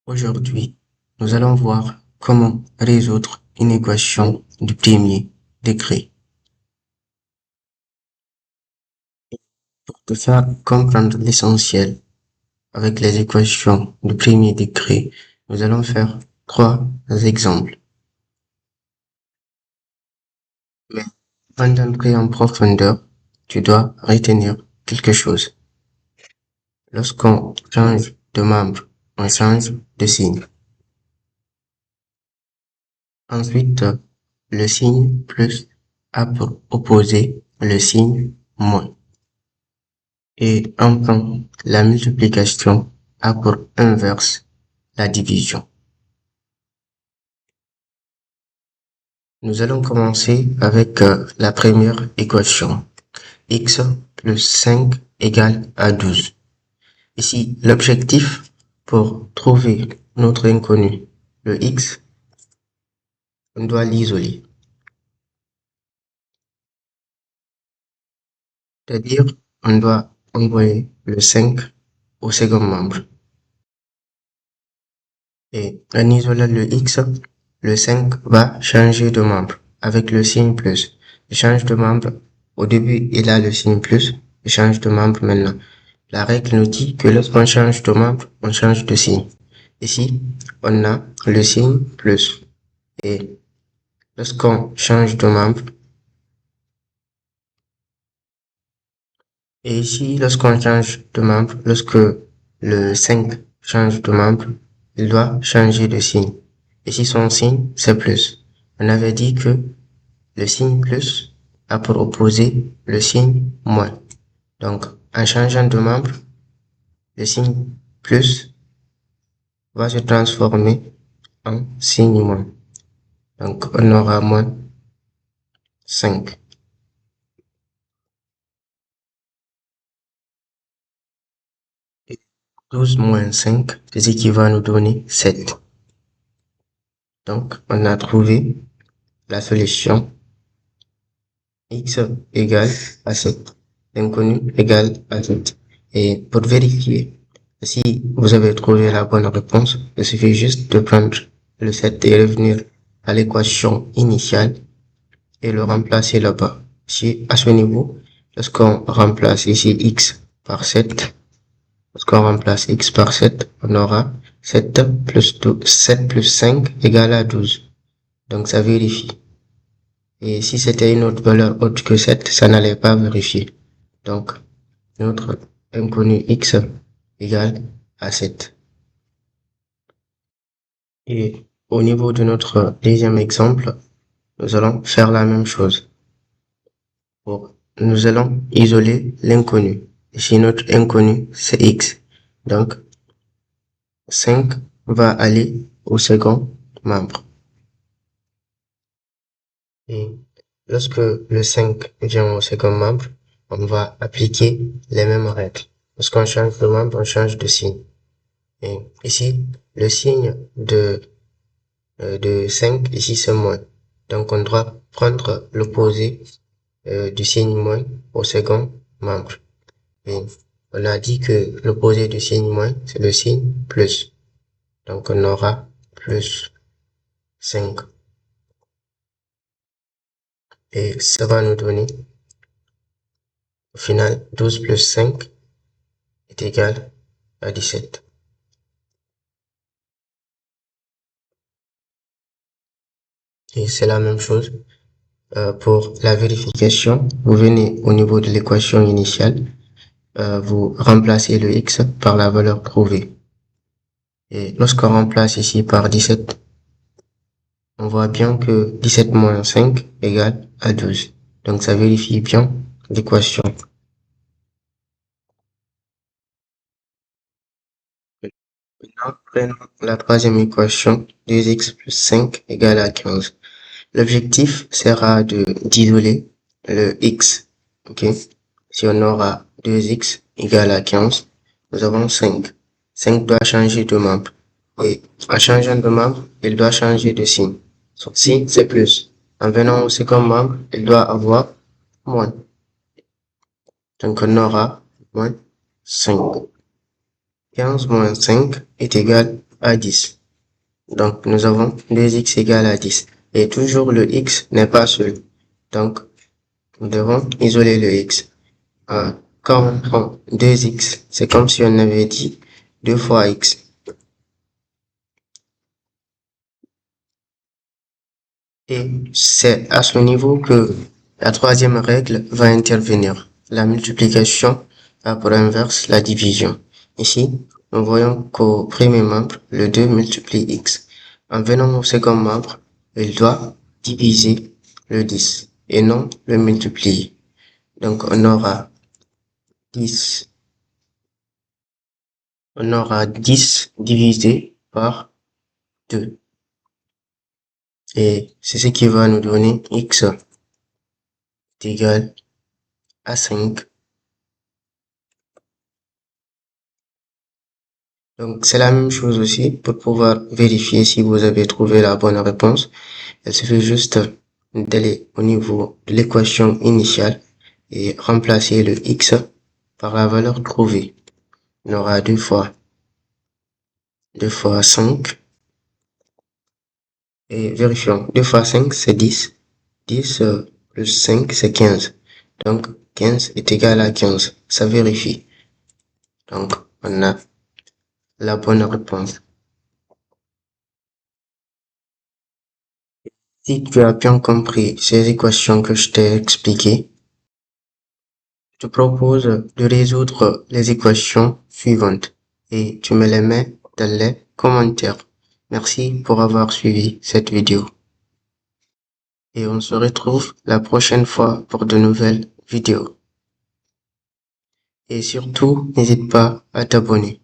Aujourd'hui, nous allons voir comment résoudre une équation du premier degré. Pour te faire comprendre l'essentiel avec les équations du premier degré, nous allons faire trois exemples. Mais avant d'entrer en profondeur, tu dois retenir quelque chose. Lorsqu'on change de membre, on change de signe. Ensuite, le signe plus a pour opposer le signe moins. Et enfin, la multiplication a pour inverse la division. Nous allons commencer avec la première équation. X plus 5 égale à 12. Ici, l'objectif pour trouver notre inconnu, le X, on doit l'isoler. C'est-à-dire, on doit envoyer le 5 au second membre. Et en isolant le X, le 5 va changer de membre avec le signe plus. Il change de membre. Au début, il a le signe plus. Il change de membre maintenant. La règle nous dit que lorsqu'on change de membre, on change de signe. Ici, on a le signe plus. Et lorsqu'on change de membre, et ici, lorsqu'on change de membre, lorsque le 5 change de membre, il doit changer de signe. Ici, son signe, c'est plus. On avait dit que le signe plus a pour opposé le signe moins. Donc, en changeant de membre, le signe plus va se transformer en signe moins. Donc, on aura moins 5. Et 12 moins 5, c'est ce qui va nous donner 7. Donc, on a trouvé la solution x égale à 7. L'inconnu égale à 7. Et pour vérifier si vous avez trouvé la bonne réponse, il suffit juste de prendre le 7 et revenir à l'équation initiale et le remplacer là-bas. Si à ce niveau, lorsqu'on remplace ici x par 7, lorsqu'on remplace x par 7, on aura 7 plus 7 plus 5 égale à 12. Donc ça vérifie. Et si c'était une autre valeur autre que 7, ça n'allait pas vérifier. Donc, notre inconnu x égale à 7. Et au niveau de notre deuxième exemple, nous allons faire la même chose. Nous allons isoler l'inconnu. Ici, notre inconnu, c'est x. Donc, 5 va aller au second membre. Et lorsque le 5 vient au second membre, on va appliquer les mêmes règles. Lorsqu'on change de membre, on change de signe. Et ici, le signe de 5, ici c'est moins. Donc on doit prendre l'opposé du signe moins au second membre. Et on a dit que l'opposé du signe moins, c'est le signe plus. Donc on aura plus 5. Et ça va nous donner, au final, 12 plus 5 est égal à 17. Et c'est la même chose pour la vérification. Vous venez au niveau de l'équation initiale, vous remplacez le x par la valeur trouvée. Et lorsqu'on remplace ici par 17, on voit bien que 17 moins 5 égale à 12. Donc ça vérifie bien l'équation. Maintenant, prenons la troisième équation, 2x plus 5 égale à 15. L'objectif sera d'isoler le x. Ok. Si on aura 2x égale à 15, nous avons 5. 5 doit changer de membre. Et en changeant de membre, il doit changer de signe. Son signe, c'est plus. En venant au second membre, il doit avoir moins. Donc on aura moins 5. 15 moins 5 est égal à 10. Donc, nous avons 2x égale à 10. Et toujours le x n'est pas seul. Donc, nous devons isoler le x. Quand on prend 2x, c'est comme si on avait dit 2 fois x. Et c'est à ce niveau que la troisième règle va intervenir. La multiplication a pour inverse la division. Ici, nous voyons qu'au premier membre, le 2 multiplie x. En venant au second membre, il doit diviser le 10 et non le multiplier. Donc, on aura 10 divisé par 2. Et c'est ce qui va nous donner x est égal à 5. Donc, c'est la même chose aussi pour pouvoir vérifier si vous avez trouvé la bonne réponse. Il suffit juste d'aller au niveau de l'équation initiale et remplacer le x par la valeur trouvée. On aura 2 fois 5. Et vérifions. 2 fois 5, c'est 10. 10 plus 5, c'est 15. Donc, 15 est égal à 15. Ça vérifie. Donc, on a la bonne réponse. Si tu as bien compris ces équations que je t'ai expliquées, je te propose de résoudre les équations suivantes et tu me les mets dans les commentaires. Merci pour avoir suivi cette vidéo. Et on se retrouve la prochaine fois pour de nouvelles vidéos. Et surtout, n'hésite pas à t'abonner.